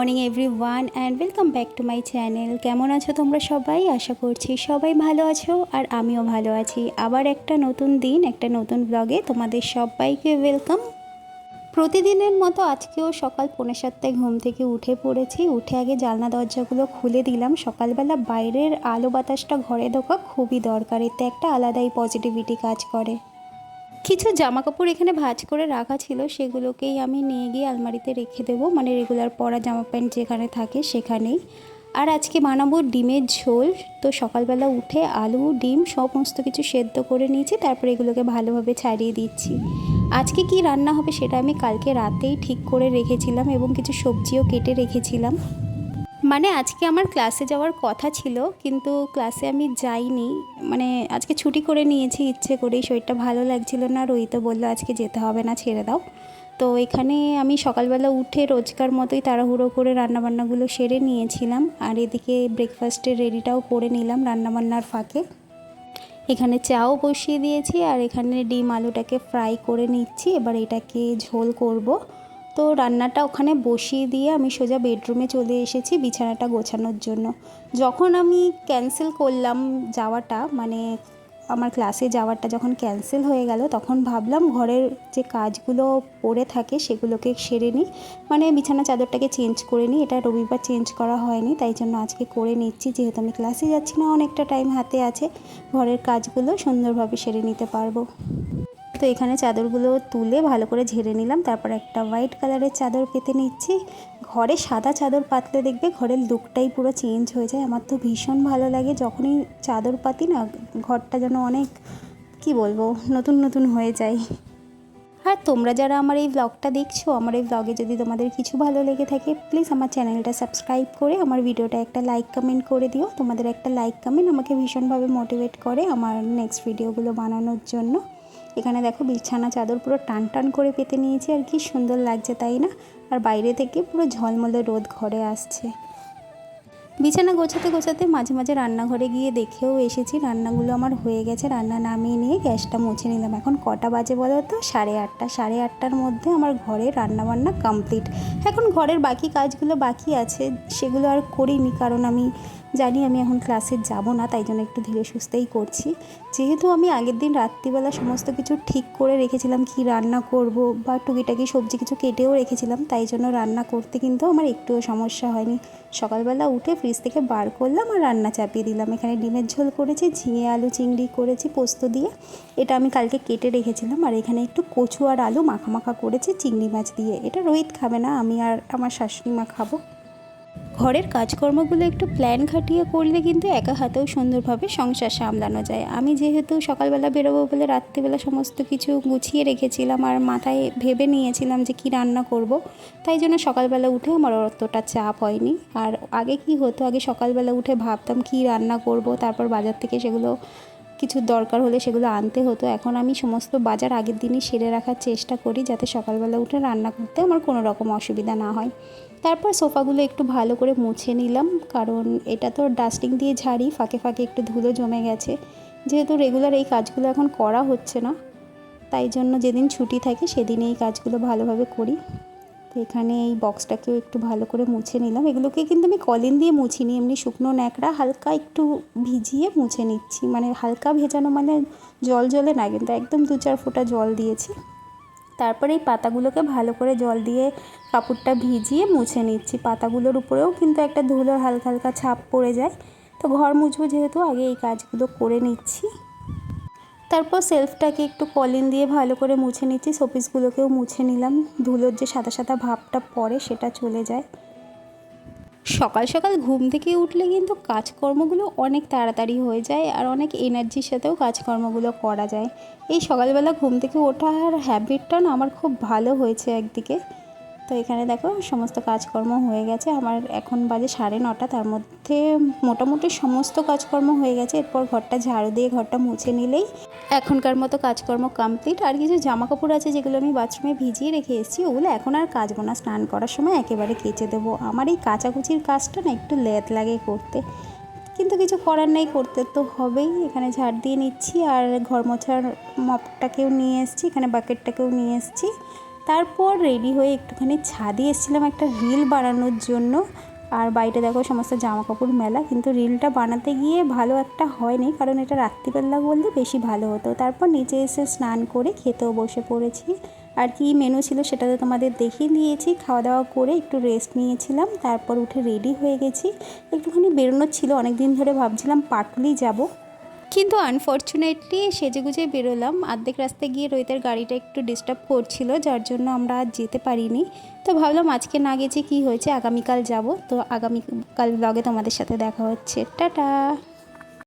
Morning everyone and welcome back to my channel. কেমন আছো তোমরা সবাই? আশা করছি সবাই ভালো আছো আর আমিও ভালো আছি। আবার একটা নতুন দিন, একটা নতুন ব্লগে তোমাদের সবাইকে ওয়েলকাম। প্রতিদিনের মতো আজকেও সকাল 6:45 ঘুম থেকে উঠে পড়েছি। উঠে আগে জানলা দরজাগুলো খুলে দিলাম। সকালবেলা বাইরের আলো বাতাসটা ঘরে ঢোকা খুবই দরকার, এতে একটা আলাদাই পজিটিভিটি কাজ করে। কিছু জামাকাপড় এখানে ভাঁজ করে রাখা ছিল, সেগুলোকেই আমি নিয়ে গিয়ে আলমারিতে রেখে দেবো, মানে রেগুলার পরা জামা প্যান্ট যেখানে থাকে সেখানেই। আর আজকে বানাবো ডিমের ঝোল। তো সকালবেলা উঠে আলু ডিম সমস্ত কিছু সেদ্ধ করে নিয়েছি, তারপরে এগুলোকে ভালোভাবে ছাড়িয়ে দিচ্ছি। আজকে কি রান্না হবে সেটা আমি কালকে রাতেই ঠিক করে রেখেছিলাম এবং কিছু সবজিও কেটে রেখেছিলাম। মানে আজকে আমার ক্লাসে যাওয়ার কথা ছিল, কিন্তু ক্লাসে আমি যাইনি। মানে আজকে ছুটি করে নিয়েছি ইচ্ছে করেই, শরীরটা ভালো লাগছিল না। রোহিত বললো আজকে যেতে হবে না, ছেড়ে দাও। তো এখানে আমি সকালবেলা উঠে রোজকার মতোই তাড়াহুড়ো করে রান্নাবান্নাগুলো সেরে নিয়েছিলাম, আর এদিকে ব্রেকফাস্টের রেডিটাও করে নিলাম রান্নাবান্নার ফাঁকে। এখানে চাও বসিয়ে দিয়েছি আর এখানে ডিম আলুটাকে ফ্রাই করে নিচ্ছি। এবার এটাকে ঝোল করব। তো রান্নাটা ওখানে বসিয়ে দিয়ে আমি সোজা বেডরুমে চলে এসেছি বিছানাটা গোছানোর জন্য। যখন আমি ক্যান্সেল করলাম যাওয়াটা, মানে আমার ক্লাসে যাওয়াটা যখন ক্যান্সেল হয়ে গেল, তখন ভাবলাম ঘরের যে কাজগুলো পড়ে থাকে সেগুলোকে সেরে নিই, মানে বিছানা চাদরটাকে চেঞ্জ করে নিই। এটা রবিবার চেঞ্জ করা হয়নি, তাই জন্য আজকে করে নিচ্ছি। যেহেতু আমি ক্লাসে যাচ্ছি না, অনেকটা টাইম হাতে আছে, ঘরের কাজগুলো সুন্দরভাবে সেরে নিতে পারবো। তো এখানে চাদরগুলো তুলে ভালো করে ঝেড়ে নিলাম, তারপর একটা হোয়াইট কালারের চাদর পেতে নিচ্ছি। ঘরে সাদা চাদর পাতলে দেখবে ঘরের লুকটাই পুরো চেঞ্জ হয়ে যায়। আমার তো ভীষণ ভালো লাগে যখনই চাদর পাতি না, ঘরটা যেন অনেক কি বলবো নতুন নতুন হয়ে যায়। আর তোমরা যারা আমার এই ব্লগটা দেখছো, আমার এই ব্লগে যদি তোমাদের কিছু ভালো লেগে থাকে, প্লিজ আমার চ্যানেলটা সাবস্ক্রাইব করে আমার ভিডিওটা একটা লাইক কমেন্ট করে দিও। তোমাদের একটা লাইক কমেন্ট আমাকে ভীষণভাবে মোটিভেট করে আমার নেক্সট ভিডিওগুলো বানানোর জন্য। এখানে দেখো বিছানা চাদর পুরো টান টান করে পেতে নিয়েছি, আর কি সুন্দর লাগছে তাই না? আর বাইরে থেকে পুরো ঝলমলে রোদ ঘরে আসছে। বিছানা গোছাতে গোছাতে মাঝে মাঝে রান্নাঘরে গিয়ে দেখেও এসেছি রান্নাগুলো আমার হয়ে গেছে। রান্না নামিয়ে নিয়ে গ্যাসটা মুছে নিলাম। এখন কটা বাজে বলো তো? 8:30। 8:30টার মধ্যে আমার ঘরে রান্নাবান্না কমপ্লিট। এখন ঘরের বাকি কাজগুলো বাকি আছে, সেগুলো আর করিনি, কারণ আমি জানি আমি এখন ক্লাসে যাব না, তাই জন্য একটু ধীরে সুস্থেই করছি। যেহেতু আমি আগের দিন রাত্রিবেলা সমস্ত কিছু ঠিক করে রেখেছিলাম কি রান্না করব, বা টুকিটাকি সবজি কিছু কেটেও রেখেছিলাম, তাই জন্য রান্না করতে কিন্তু আমার একটুও সমস্যা হয়নি। সকালবেলা উঠে ফ্রিজ থেকে বার করলাম আর রান্না চাপিয়ে দিলাম। এখানে ডিমের ঝোল করেছি, ঝিঙে আলু চিংড়ি করেছি পোস্ত দিয়ে, এটা আমি কালকে কেটে রেখেছিলাম। আর এখানে একটু কচু আর আলু মাখা মাখা করেছি চিংড়ি মাছ দিয়ে। এটা রোহিত খাবে না, আমি আর আমার শাশুড়ি মা খাবো। ঘরের কাজকর্মগুলো একটু প্ল্যান খাটিয়ে করলে কিন্তু একা হাতেও সুন্দরভাবে সংসার সামলানো যায়। আমি যেহেতু সকালবেলা বেরোবো বলে রাত্রিবেলা সমস্ত কিছু গুছিয়ে রেখেছিলাম আর মাথায় ভেবে নিয়েছিলাম যে কি রান্না করব, তাই জন্য সকালবেলা উঠে আমার অতটা চাপ হয়নি। আর আগে কি হতো, আগে সকালবেলা উঠে ভাবতাম কি রান্না করব, তারপর বাজার থেকে সেগুলো কিছু দরকার হলে সেগুলো আনতে হতো। এখন আমি সমস্ত বাজার আগের দিনই সেরে রাখার চেষ্টা করি, যাতে সকালবেলা উঠে রান্না করতে আমার কোনো রকম অসুবিধা না হয়। তারপর সোফাগুলো একটু ভালো করে মুছে নিলাম, কারণ এটা তো ডাস্টিং দিয়ে ঝাড়ি, ফাঁকে ফাঁকে একটু ধুলো জমে গেছে। যেহেতু রেগুলার এই কাজগুলো এখন করা হচ্ছে না, তাই জন্য যেদিন ছুটি থাকে সেদিন এই কাজগুলো ভালোভাবে করি। তো এখানে এই বক্সটাকেও একটু ভালো করে মুছে নিলাম। এগুলোকে কিন্তু আমি কলিন দিয়ে মুছিনি, এমনি শুকনো ন্যাকড়া হালকা একটু ভিজিয়ে মুছে নিচ্ছি। মানে হালকা ভেজানো মানে জল জলে না, কিন্তু একদম 2-4 ফোঁটা জল দিয়েছি। তারপরে এই পাতাগুলোকে ভালো করে জল দিয়ে কাপড়টা ভিজিয়ে মুছে নিচ্ছি। পাতাগুলোর উপরেও কিন্তু একটা ধুলোর হালকা হালকা ছাপ পড়ে যায়। তো ঘর মুছবো যেহেতু, আগে এই কাজগুলো করে নিচ্ছি। তারপর সেলফটাকে একটু কলিন দিয়ে ভালো করে মুছে নিচ্ছি, শোপিসগুলোকেও মুছে নিলাম। ধুলোর যে সাদা সাদা ভাবটা পড়ে সেটা চলে যায়। সকাল সকাল ঘুম থেকে উঠলে কিন্তু কাজকর্মগুলো অনেক তাড়াতাড়ি হয়ে যায় আর অনেক এনার্জির সাথেও কাজকর্মগুলো করা যায়। এই সকালবেলা ঘুম থেকে ওঠার হ্যাবিটটা না আমার খুব ভালো হয়েছে একদিকে। তো এখানে দেখো সমস্ত কাজকর্ম হয়ে গেছে। আমার এখন বাজে 9:30, তার মধ্যে মোটামুটি সমস্ত কাজকর্ম হয়ে গেছে। এরপর ঘরটা ঝাড়ু দিয়ে ঘরটা মুছে নিলেই এখনকার মতো কাজকর্ম কমপ্লিট। আর কিছু জামা কাপড় আছে যেগুলো আমি বাথরুমে ভিজিয়ে রেখে এসেছি, ওগুলো এখন আর কাচবো না, স্নান করার সময় একেবারে কেচে দেবো। আমার এই কাচাকুচির কাজটা না একটু লেট লাগে করতে, কিন্তু কিছু করার নেই, করতে তো হবেই। এখানে ঝাড় দিয়ে নিচ্ছি আর ঘর মোছার মপটাকেও নিয়ে এসেছি, এখানে বাকেটটাকেও নিয়ে এসেছি। তারপর রেডি হয়ে একটুখানি ছাদে এসেছিলাম একটা রিল বানানোর জন্য। আর বাইরে দেখো সমস্ত জামা কাপড় মেলা, কিন্তু রিলটা বানাতে গিয়ে ভালো একটা হয়নি, কারণ এটা রাত্রিবেলা বললে বেশি ভালো হতো। তারপর নিচে এসে স্নান করে খেতেও বসে পড়েছি। আর কি মেনু ছিল সেটা তো তোমাদের দেখিয়ে দিয়েছি। খাওয়া দাওয়া করে একটু রেস্ট নিয়েছিলাম, তারপর উঠে রেডি হয়ে গেছি। একটুখানি বেরোনোর ছিল, অনেক দিন ধরে ভাবছিলাম পাটুলি যাব, কিন্তু আনফর্চুনেটলি সেজেগুজে বেরোলাম। অর্ধেক রাস্তায় গিয়ে রোহিতের গাড়িটা একটু ডিস্টার্ব করছিল, যার জন্য আমরা আজ যেতে পারিনি। তো ভাবলাম আজকে না গেছি কি হয়েছে, আগামীকাল যাব। তো আগামীকাল ব্লগে তোমাদের সাথে দেখা হচ্ছে। টাটা।